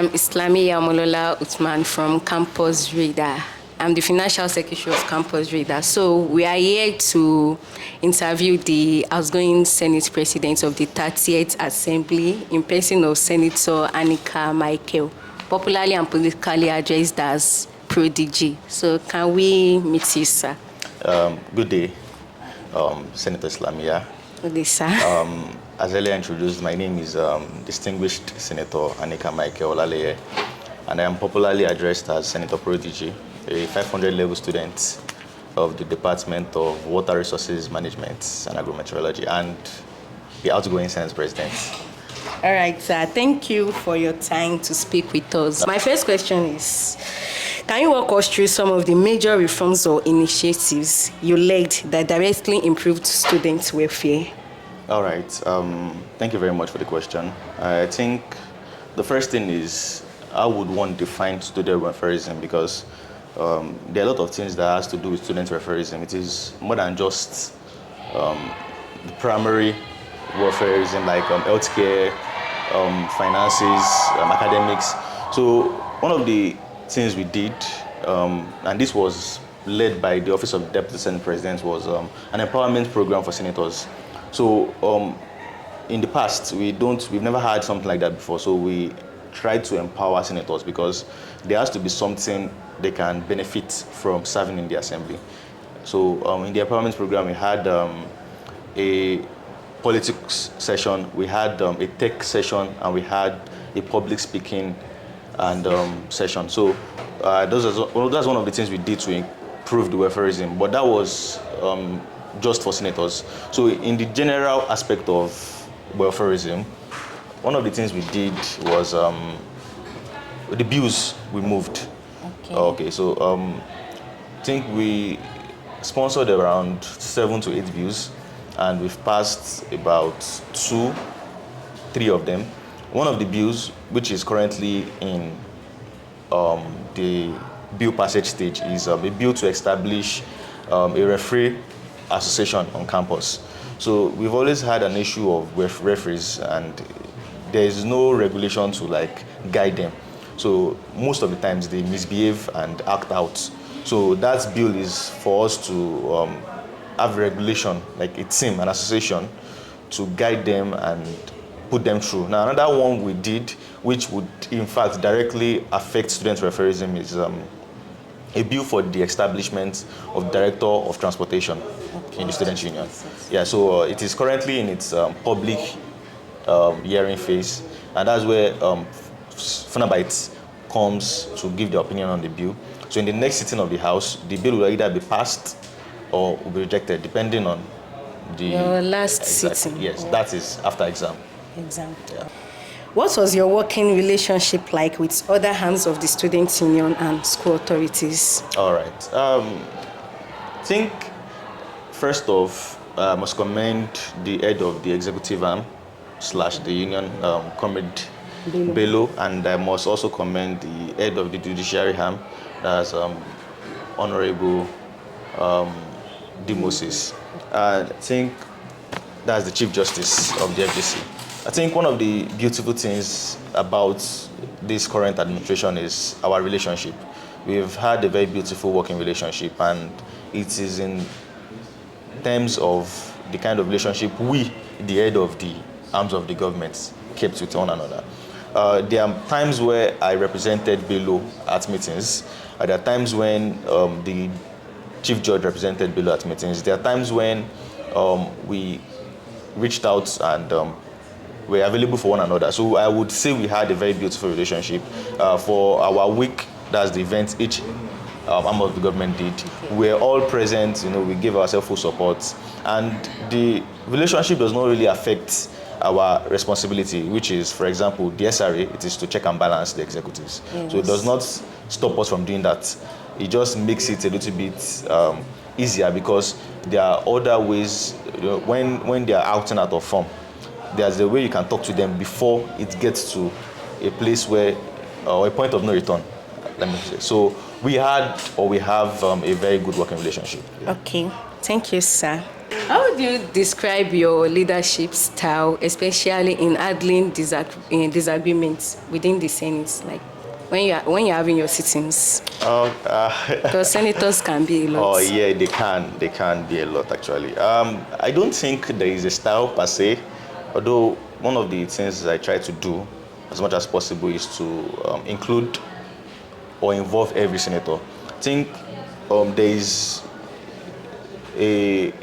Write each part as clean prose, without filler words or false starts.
I'm Islamiyyah Omolola Uthman from Campus Radar. I'm the Financial Secretary of Campus Radar. So we are here to interview the outgoing Senate President of the 30th Assembly in person of Senator Annika Michael, popularly and politically addressed as Prodigy. So can we meet you, sir? Good day, Senator Islamiyyah. Good day, sir. As earlier introduced, my name is distinguished Senator Annika Michael, and I am popularly addressed as Senator Prodigy, a 500-level student of the Department of Water Resources Management and Agrometeorology, and the outgoing Senate President. All right, sir. Thank you for your time to speak with us. My first question is, can you walk us through some of the major reforms or initiatives you led that directly improved student welfare? All right. Thank you very much for the question. I think the first thing is, how would one define student welfareism? Because there are a lot of things that has to do with student welfareism. It is more than just the primary welfareism, like healthcare, finances, academics. So one of the things we did, and this was led by the Office of Deputy Senate President, was an empowerment program for senators. So in the past, we've never had something like that before. So we tried to empower senators because there has to be something they can benefit from serving in the assembly. So in the empowerment program, we had a politics session, we had a tech session, and we had a public speaking and session. So that's one of the things we did to improve the welfareism, but that was just for senators. So in the general aspect of welfareism, one of the things we did was the bills we moved. Okay, so I think we sponsored around 7 to 8 bills, and we've passed about 3 of them. One of the bills, which is currently in the bill passage stage, is a bill to establish a referee association on campus. So we've always had an issue of referees, and there is no regulation to guide them. So most of the times they misbehave and act out. So that bill is for us to have regulation, like a team, an association, to guide them and put them through. Now another one we did, which would in fact directly affect student refereeism, is a bill for the establishment of Director of Transportation in the Student Union. Yeah, so it is currently in its public hearing phase, and that's where FUNAAB comes to give their opinion on the bill. So in the next sitting of the House, the bill will either be passed or will be rejected, depending on your last sitting. Yes, that is after exam. Yeah. What was your working relationship like with other arms of the student union and school authorities? All right. I think, first off, I must commend the head of the executive arm / the union, Comrade Bello, and I must also commend the head of the judiciary arm, that's Honorable Moses. I think that's the Chief Justice of the FGC. I think one of the beautiful things about this current administration is our relationship. We've had a very beautiful working relationship, and it is in terms of the kind of relationship we, the head of the arms of the government, kept with one another. There are times where I represented Bello at meetings. There are times when the Chief Judge represented Bello at meetings. There are times when we reached out and were available for one another. So I would say we had a very beautiful relationship. For our week, that's the event each arm of the government did. We were all present, we gave ourselves full support. And the relationship does not really affect our responsibility, which is, for example, the SRA, it is to check and balance the executives. Yes. So it does not stop us from doing that. It just makes it a little bit easier, because there are other ways, when they are out and out of form, there's a way you can talk to them before it gets to a place where, or a point of no return, let me say. So we have a very good working relationship. Okay, thank you, sir. How would you describe your leadership style, especially in handling disagreements within the Senate? Like when you're having your sittings, because senators can be a lot. Oh yeah, they can be a lot actually. I don't think there is a style per se, although one of the things I try to do as much as possible is to include or involve every senator. I think there is a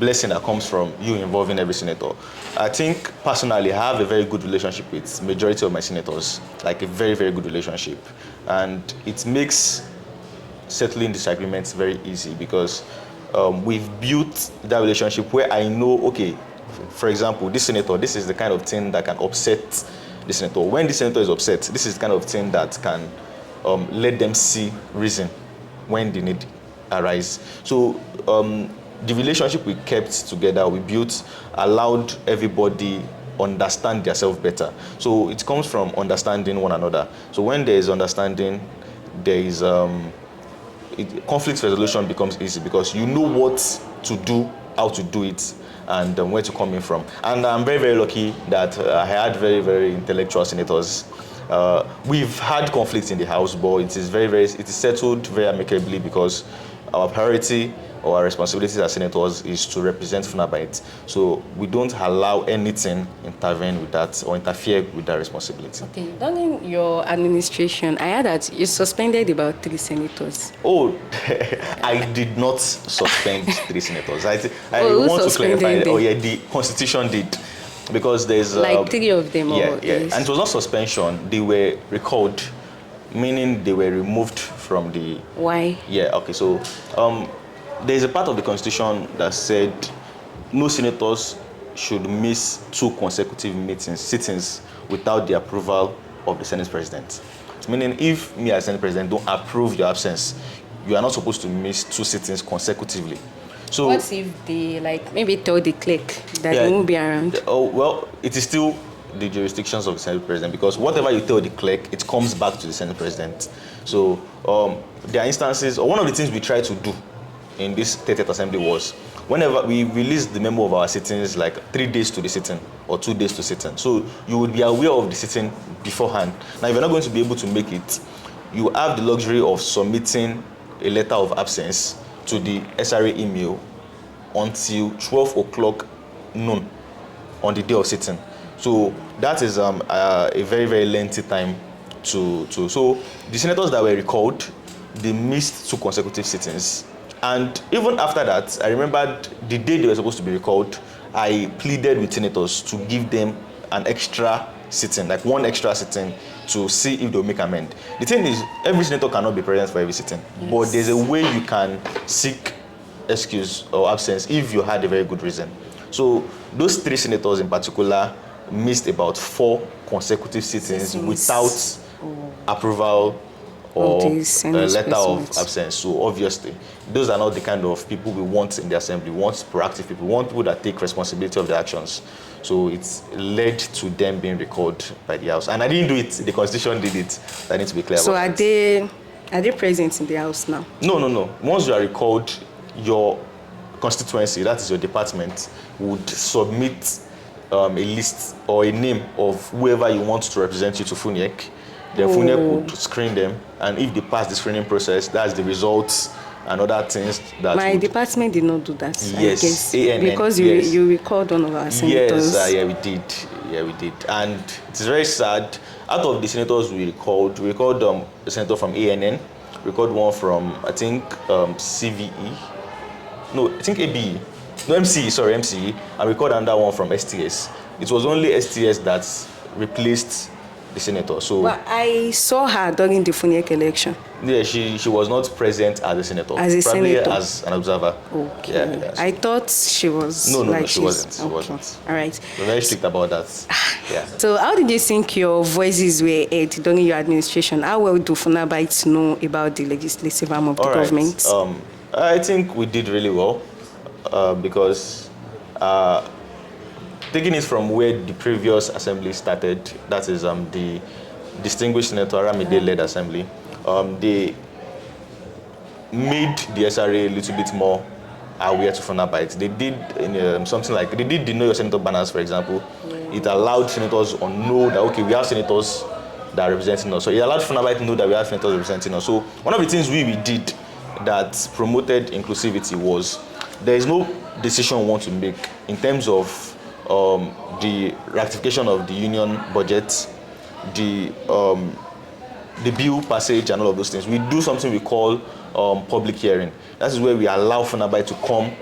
blessing that comes from you involving every senator. I think personally I have a very good relationship with majority of my senators, like a very, very good relationship. And it makes settling disagreements very easy because we've built that relationship where I know, okay, for example, this senator, this is the kind of thing that can upset the senator. When the senator is upset, this is the kind of thing that can let them see reason when the need arise. So the relationship we kept together, we built, allowed everybody understand themselves better. So it comes from understanding one another. So when there is understanding, there is conflict resolution becomes easy because you know what to do, how to do it, and where to come in from. And I'm very, very lucky that I had very, very intellectual senators. We've had conflicts in the House, but it is settled very amicably because our priority or our responsibilities as senators is to represent FUNAAB. So we don't allow anything intervene with that or interfere with that responsibility. Okay, during your administration, I heard that you suspended about 3 senators. Oh, I did not suspend 3 senators. I want to clarify. Them? Oh yeah, the Constitution did. Because there's like 3 of them. Yeah. And it was not suspension, they were recalled, meaning they were removed from the... Why? Yeah, okay, so there's a part of the Constitution that said no senators should miss 2 consecutive sittings without the approval of the Senate President. Meaning if me as Senate President don't approve your absence, you are not supposed to miss 2 sittings consecutively. So what if they maybe tell the clerk that they won't be around? Oh, well, it is still the jurisdictions of the Senate President because whatever you tell the clerk, it comes back to the Senate President. So there are instances, or one of the things we try to do in this 30th Assembly was whenever we release the memo of our sittings, like 3 days to the sitting or 2 days to sitting. So you would be aware of the sitting beforehand. Now, if you're not going to be able to make it, you have the luxury of submitting a letter of absence to the SRA email until 12 o'clock noon on the day of sitting. So that is a very, very lengthy time to. So the senators that were recalled, they missed 2 consecutive sittings. And even after that, I remembered the day they were supposed to be recalled, I pleaded with senators to give them an extra sitting, like 1 extra sitting, to see if they'll make amend. The thing is, every senator cannot be present for every sitting, yes. But there's a way you can seek excuse or absence if you had a very good reason. So those 3 senators in particular missed about 4 consecutive sittings without approval or a letter of absence. So obviously, those are not the kind of people we want in the assembly. We want proactive people. We want people that take responsibility of their actions. So it's led to them being recalled by the House. And I didn't do it. The Constitution did it. I need to be clear about that. So are they present in the House now? No. Once you are recalled, your constituency, that is your department, would submit a list or a name of whoever you want to represent you to FUNAAB. The FUNAAB would screen them, and if they pass the screening process, that's the results and other things that my department did not do that. Yes, I guess, ANN, because you recalled one of our senators. Yes, yeah, we did, and it's very sad. Out of the senators we recalled a senator from ANN, we recalled one from I think CVE, no, I think ABE, no MCE, and we recalled another one from STS. It was only STS that replaced the senator. So but I saw her during the FUNAAB election. Yeah, she was not present as a senator. As a probably senator. As an observer. Okay. Yeah, I thought she was. No, she wasn't. She wasn't. All right. We're very strict about that. Yeah. So how did you think your voices were heard during your administration? How well do FUNAABites know about the legislative arm of the government? I think we did really well because taking it from where the previous assembly started, that is the distinguished Senator Aramide-led assembly, they made the SRA a little bit more aware to FUNAAB. They did something like, they did the Know Your Senator banners, for example. It allowed senators to know that, okay, we have senators that are representing us. So it allowed FUNAAB to know that we have senators representing us. So one of the things we did that promoted inclusivity was, there is no decision we want to make in terms of the ratification of the union budget, the bill passage and all of those things. We do something we call public hearing. That is where we allow FUNAAB to come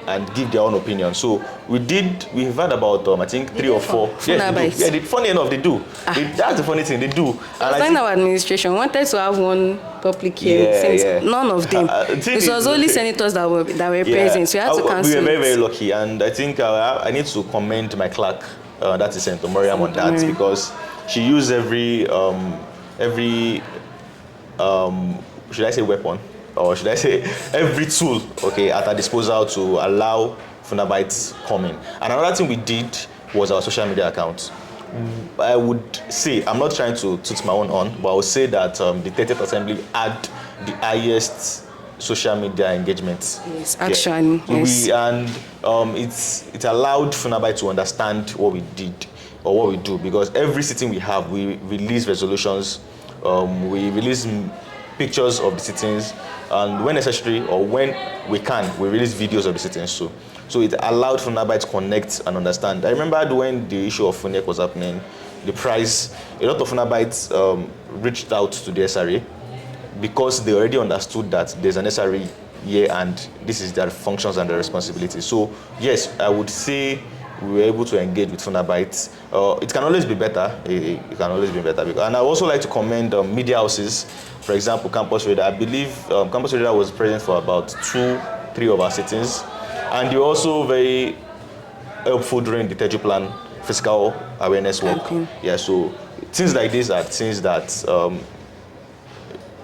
and give their own opinion. So we've had about I think 3 or 4. Yes, they do. Funny enough, they do. That's the funny thing, they do. And our administration wanted to have one public hearing. None of them. It was only senators that were present. So we had to cancel. We were very, very lucky, and I think I need to commend my clerk, that is Senator Mariam, on that, because she used every should I say weapon, or should I say every tool, okay, at our disposal to allow FUNAAB come in. And another thing we did was our social media account. I would say, I'm not trying to toot my own horn, but I would say that the 30th Assembly had the highest social media engagement. Yes, actually. Yeah. It allowed FUNAAB to understand what we did or what we do, because every sitting we have, we release resolutions, we release pictures of the sittings, and when necessary or when we can, we release videos of the sittings. So it allowed FUNAAB to connect and understand. I remember when the issue of FUNEC was happening, the price, a lot of FUNAAB reached out to the SRA because they already understood that there's an SRA here and this is their functions and their responsibilities. So yes, I would say we were able to engage with FUNAAB. It can always be better. It can always be better. And I also like to commend media houses. For example, Campus Radar. I believe Campus Radar was present for about 2-3 of our sittings. And they were also very helpful during the Teju Plan fiscal awareness work. Okay. Yeah, so things like this are things that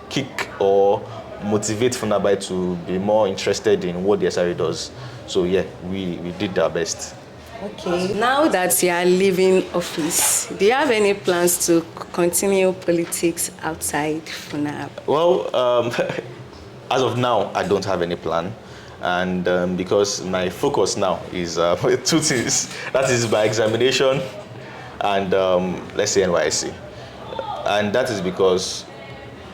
kick or motivate FUNAAB to be more interested in what the SRA does. So yeah, we did our best. Okay. Now that you are leaving office, do you have any plans to continue politics outside FUNAAB? Well, as of now, I don't have any plan. And because my focus now is 2 things. That is my examination and let's say NYSC. And that is because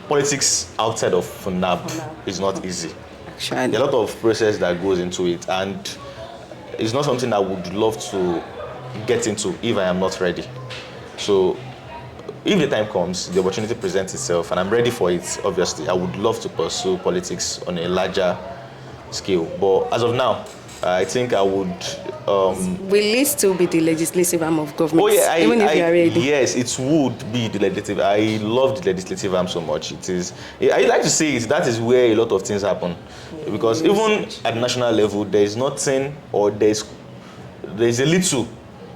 politics outside of FUNAAB is not easy. Actually. There are a lot of process that goes into it, and it's not something I would love to get into if I am not ready. So if the time comes, the opportunity presents itself, and I'm ready for it, obviously, I would love to pursue politics on a larger scale. But as of now, I think I would... Will it still be the legislative arm of government? Oh yeah, even if you are ready? Yes, it would be the legislative. I love the legislative arm so much. It is. I like to say that is where a lot of things happen, because even at national level, there is nothing, or there's a little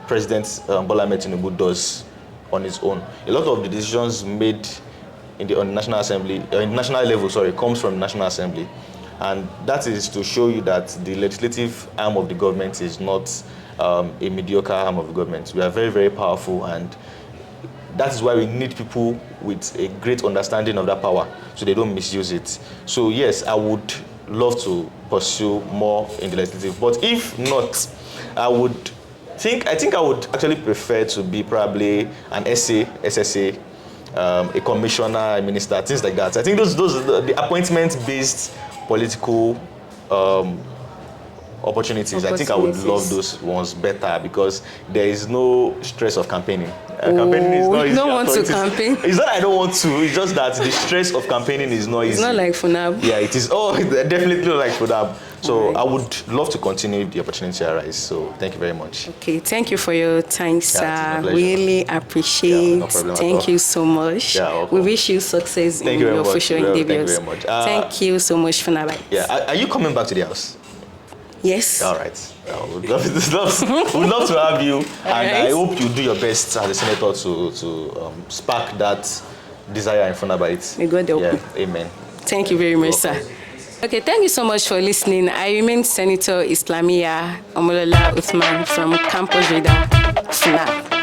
President Bola Ahmed Tinubu does on his own. A lot of the decisions made on the national assembly, national level, comes from the National Assembly. And that is to show you that the legislative arm of the government is not a mediocre arm of the government. We are very, very powerful, and that is why we need people with a great understanding of that power so they don't misuse it. So yes, I would love to pursue more in the legislative, but if not, I think I would actually prefer to be probably an SA, SSA, a commissioner, a minister, things like that. I think those are the appointment-based political opportunities. I think I would love those ones better, because there is no stress of campaigning. Campaigning is not easy. You don't want to campaign? It's not I don't want to, it's just that the stress of campaigning is not easy. It's not like FUNAAB. Yeah, it is. Oh, definitely not like FUNAAB. So right. I would love to continue if the opportunity arises. So thank you very much. Okay, thank you for your time, sir. Really appreciate. No problem thank you so much. Yeah, we wish you success in your future endeavors. Thank you very much. Thank you so much, FUNAAB. Yeah, are you coming back to the house? Yes. All right. We'd love to have you, and I hope you do your best as a senator to spark that desire in FUNAAB. May God help you. Amen. Thank you very much, sir. Okay, thank you so much for listening. I remain Senator Islamiyyah Omolola Uthman from Campus Radar, FUNAAB.